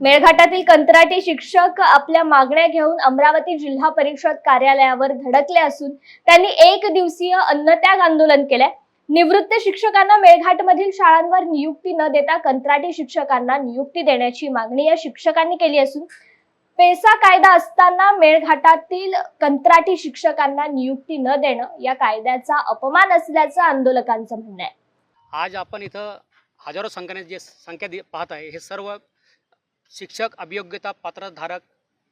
मेळघाटातील कंत्राटी शिक्षक आपल्या मागण्या घेऊन अमरावती जिल्हा परिषद कार्यालयावर धडकले असून त्यांनी एक दिवसीय अन्नत्याग आंदोलन केले। निवृत्त शिक्षकांना मेळघाटमधील शाळांवर नियुक्ती न देता कंत्राटी शिक्षकांना नियुक्ती देण्याची मागणी या शिक्षकांनी केली असून पेसा कायदा असताना मेळघाटातील कंत्राटी शिक्षकांना नियुक्ती न देणं या कायद्याचा अपमान असल्याचं आंदोलकांचं म्हणणं आहे। आज आपण इथं हजारो संख्येने जे संख्या पाहत आहे हे सर्व शिक्षक अभियोग्यता पात्रधारक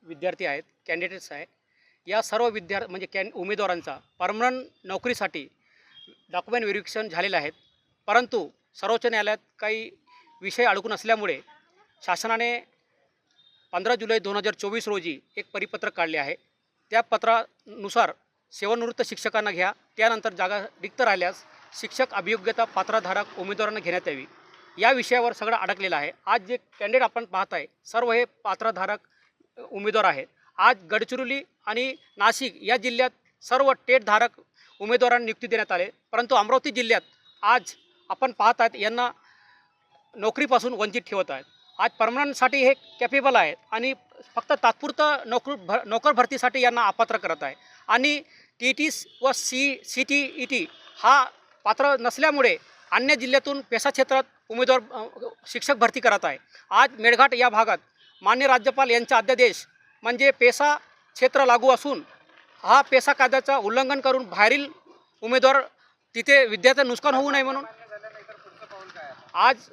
विद्यार्थी आहेत, कॅन्डिडेट्स आहे। या सर्व उमेदवारांचा परमनंट नोकरीसाठी डॉक्युमेंट व्हेरिफिकेशन झालेले आहेत, परंतु सर्वोच्च न्यायालयात काही विषय अडकून असल्यामुळे शासनाने 15 जुलै 2024 रोजी एक परिपत्रक काढले आहे। त्या पत्रानुसार सेवानिवृत्त शिक्षकांना घ्या, त्यानंतर जागा रिक्त राहिल्यास शिक्षक अभियोग्यता पात्रधारक उमेदवारांना घेण्यात यावी, या विषयावर सगळं अडकलेलं आहे। आज जे कॅन्डिडेट आपण पाहत आहे सर्व हे पात्रधारक उमेदवार आहेत। आज गडचिरोली आणि नाशिक या जिल्ह्यात सर्व टेटधारक उमेदवारांना नियुक्ती देण्यात आले, परंतु अमरावती जिल्ह्यात आज आपण पाहत आहेत यांना नोकरीपासून वंचित ठेवत आहेत। आज परमनंटसाठी हे कॅपेबल आहेत आणि फक्त तात्पुरतं नोकर भरतीसाठी यांना अपात्र करत आहे आणि TT व CTET हा पात्र नसल्यामुळे अन्य जिल्ह्यातून पेसा क्षेत्रात उमेदवार शिक्षक भरती करत आहे। आज मेळघाट या भागात माननीय राज्यपाल यांचा अध्यादेश म्हणजे पेसा क्षेत्र लागू असून हा पेसा कायद्याचा उल्लंघन करून बाहेरील उमेदवार तिथे विद्यार्थ्यांना नुकसान होऊ नये म्हणून आज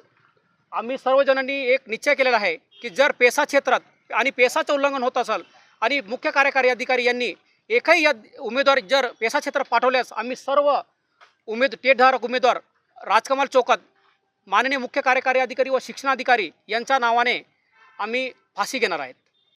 आम्ही सर्वजणांनी एक निश्चय केलेला आहे की जर पेसा क्षेत्रात आणि पेसाचं उल्लंघन होत असेल आणि मुख्य कार्यकारी अधिकारी यांनी एकही उमेदवार जर पेसा क्षेत्रात पाठवल्यास आम्ही सर्व टेटधारक उमेदवार राजकमल चौकात माननीय मुख्य कार्यकारी अधिकारी व शिक्षणाधिकारी यांच्या नावाने आम्ही फाशी घेणार आहेत।